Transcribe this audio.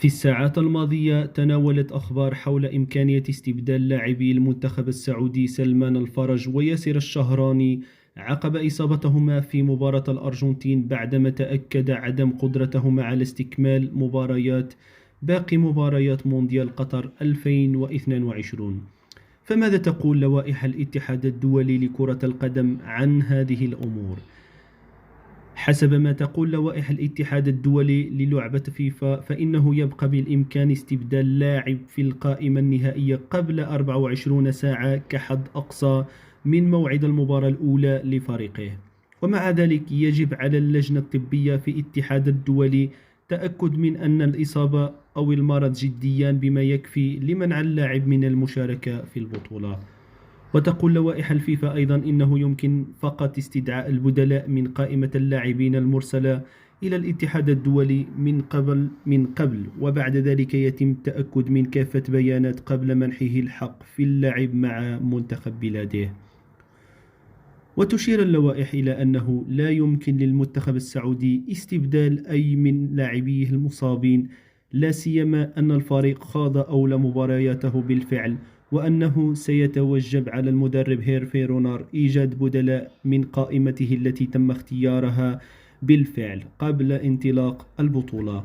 في الساعات الماضية تناولت أخبار حول إمكانية استبدال لاعبي المنتخب السعودي سلمان الفرج وياسر الشهراني عقب إصابتهما في مباراة الأرجنتين، بعدما تأكد عدم قدرتهما على استكمال باقي مباريات مونديال قطر 2022. فماذا تقول لوائح الاتحاد الدولي لكرة القدم عن هذه الأمور؟ حسب ما تقول لوائح الاتحاد الدولي للعبة فيفا، فإنه يبقى بالإمكان استبدال لاعب في القائمة النهائية قبل 24 ساعة كحد أقصى من موعد المباراة الأولى لفريقه. ومع ذلك يجب على اللجنة الطبية في الاتحاد الدولي تأكد من أن الإصابة أو المرض جديان بما يكفي لمنع اللاعب من المشاركة في البطولة. وتقول لوائح الفيفا أيضا إنه يمكن فقط استدعاء البدلاء من قائمة اللاعبين المرسلة إلى الاتحاد الدولي من قبل، وبعد ذلك يتم التأكد من كافة بيانات قبل منحه الحق في اللعب مع منتخب بلاده. وتشير اللوائح إلى أنه لا يمكن للمنتخب السعودي استبدال أي من لاعبيه المصابين، لا سيما أن الفريق خاض أول مبارياته بالفعل، وأنه سيتوجب على المدرب هيرفي رونار إيجاد بدلاء من قائمته التي تم اختيارها بالفعل قبل انطلاق البطولة.